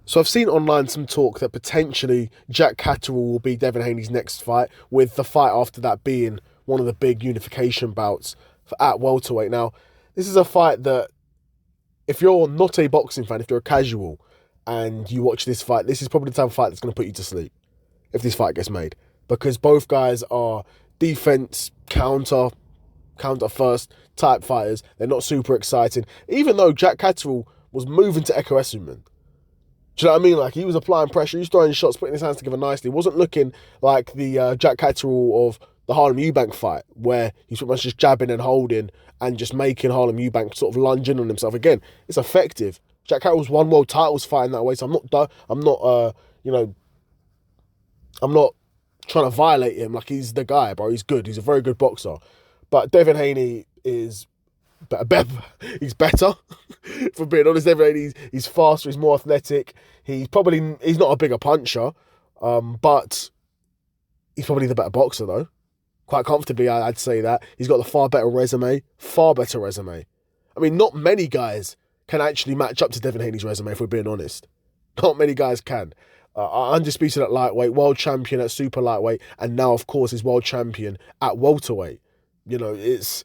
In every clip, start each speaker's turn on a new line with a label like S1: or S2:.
S1: So I've seen online some talk that potentially Jack Catterall will be Devin Haney's next fight, with the fight after that being one of the big unification bouts at welterweight. Now, this is a fight that, if you're not a boxing fan, if you're a casual and you watch this fight, this is probably the type of fight that's going to put you to sleep if this fight gets made. Because both guys are defense, counter first type fighters. They're not super exciting. Even though Jack Catterall was moving to Echo Essuman. Do you know what I mean? Like, he was applying pressure, he was throwing shots, putting his hands together nicely. It wasn't looking like the Jack Catterall of the Harlem Eubank fight, where he's pretty much just jabbing and holding and just making Harlem Eubank sort of lunge in on himself. Again, it's effective. Jack Catterall's won world titles fighting that way, so I'm not trying to violate him. Like, he's the guy, bro. He's good. He's a very good boxer. But Devin Haney is better. He's better. For being honest, Devin Haney, he's faster, he's more athletic. He's not a bigger puncher, but he's probably the better boxer, though. Quite comfortably, I'd say that. He's got the far better resume. I mean, not many guys can actually match up to Devin Haney's resume, if we're being honest. Not many guys can. Undisputed at lightweight, world champion at super lightweight, and now, of course, is world champion at welterweight. You know, it's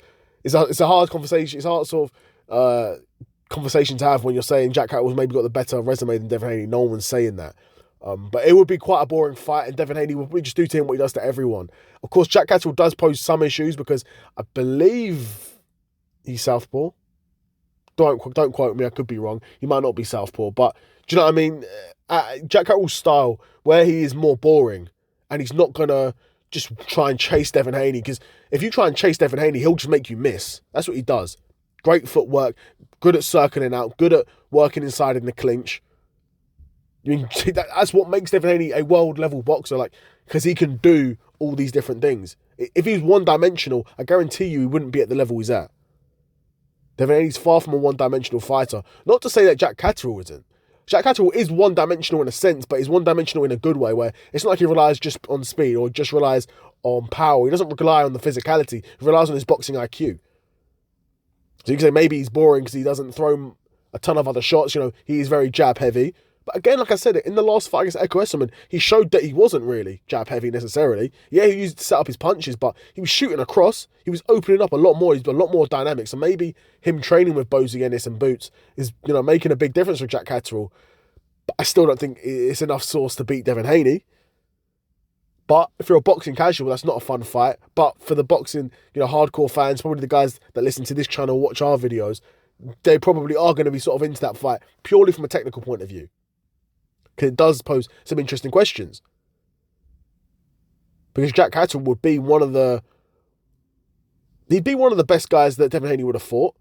S1: a hard conversation. It's a hard sort of conversation to have when you're saying Jack Catterall's maybe got the better resume than Devin Haney. No one's saying that. But it would be quite a boring fight, and Devin Haney would probably just do to him what he does to everyone. Of course, Jack Catterall does pose some issues because I believe he's southpaw. Don't quote me, I could be wrong. He might not be southpaw, but do you know what I mean? Jack Catterall's style, where he is more boring, and he's not going to just try and chase Devin Haney, because if you try and chase Devin Haney, he'll just make you miss. That's what he does. Great footwork, good at circling out, good at working inside in the clinch. I mean, that's what makes Devin Haney a world-level boxer, like, because he can do all these different things. If he was one-dimensional, I guarantee you he wouldn't be at the level he's at. Devin Haney's far from a one-dimensional fighter. Not to say that Jack Catterall isn't. Jack Catterall is one-dimensional in a sense, but he's one-dimensional in a good way, where it's not like he relies just on speed or just relies on power. He doesn't rely on the physicality. He relies on his boxing IQ. So you can say maybe he's boring because he doesn't throw a ton of other shots. You know, he is very jab-heavy. But again, like I said, in the last fight against Echo Essuman, he showed that he wasn't really jab-heavy necessarily. Yeah, he used to set up his punches, but he was shooting across. He was opening up a lot more. He's a lot more dynamic. So maybe him training with Bozy Ennis and Boots is, you know, making a big difference for Jack Catterall. But I still don't think it's enough sauce to beat Devin Haney. But if you're a boxing casual, that's not a fun fight. But for the boxing, you know, hardcore fans, probably the guys that listen to this channel, watch our videos, they probably are going to be sort of into that fight purely from a technical point of view. Because it does pose some interesting questions. Because Jack Catterall would be one of the best guys that Devin Haney would have fought.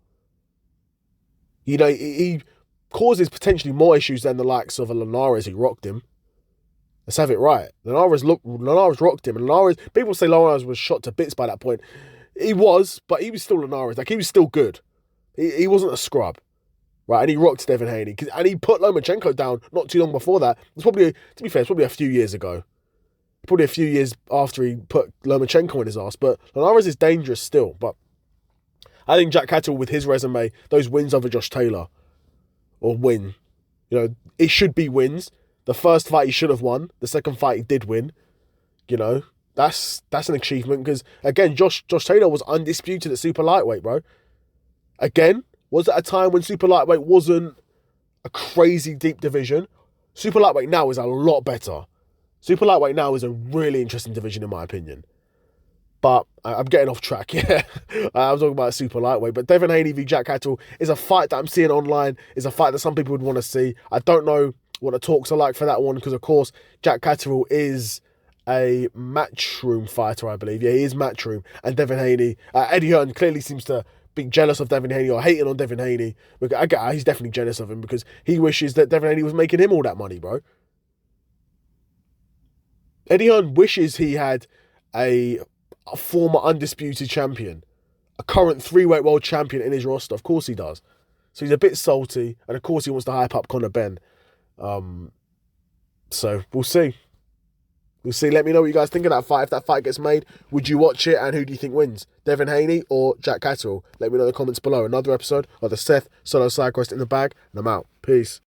S1: You know, he causes potentially more issues than the likes of a Linares who rocked him. Let's have it right. Linares rocked him. And people say Linares was shot to bits by that point. He was, but he was still Linares. Like, he was still good. He wasn't a scrub. Right, and he rocked Devin Haney. And he put Lomachenko down not too long before that. It's probably, to be fair, it's probably a few years ago. Probably a few years after he put Lomachenko in his ass. But Linares is dangerous still. But I think Jack Catterall, with his resume, those wins over Josh Taylor, you know, it should be wins. The first fight he should have won. The second fight he did win. You know, that's an achievement. Because, again, Josh Taylor was undisputed at super lightweight, bro. Again, was at a time when super lightweight wasn't a crazy deep division. Super lightweight now is a lot better. Super lightweight now is a really interesting division, in my opinion. But I'm getting off track, yeah. I was talking about super lightweight. But Devin Haney v Jack Catterall is a fight that I'm seeing online. Is a fight that some people would want to see. I don't know what the talks are like for that one, because, of course, Jack Catterall is a matchroom fighter, I believe. Yeah, he is matchroom. And Devin Haney, Eddie Hearn clearly seems to being jealous of Devin Haney or hating on Devin Haney. He's definitely jealous of him because he wishes that Devin Haney was making him all that money, bro. Eddie Hearn wishes he had a former undisputed champion, a current 3-weight world champion in his roster. Of course he does. So he's a bit salty, and of course he wants to hype up Conor Benn. So we'll see. We'll see. Let me know what you guys think of that fight. If that fight gets made, would you watch it? And who do you think wins? Devin Haney or Jack Catterall? Let me know in the comments below. Another episode of the Seth Solo Sidequest in the bag, and I'm out. Peace.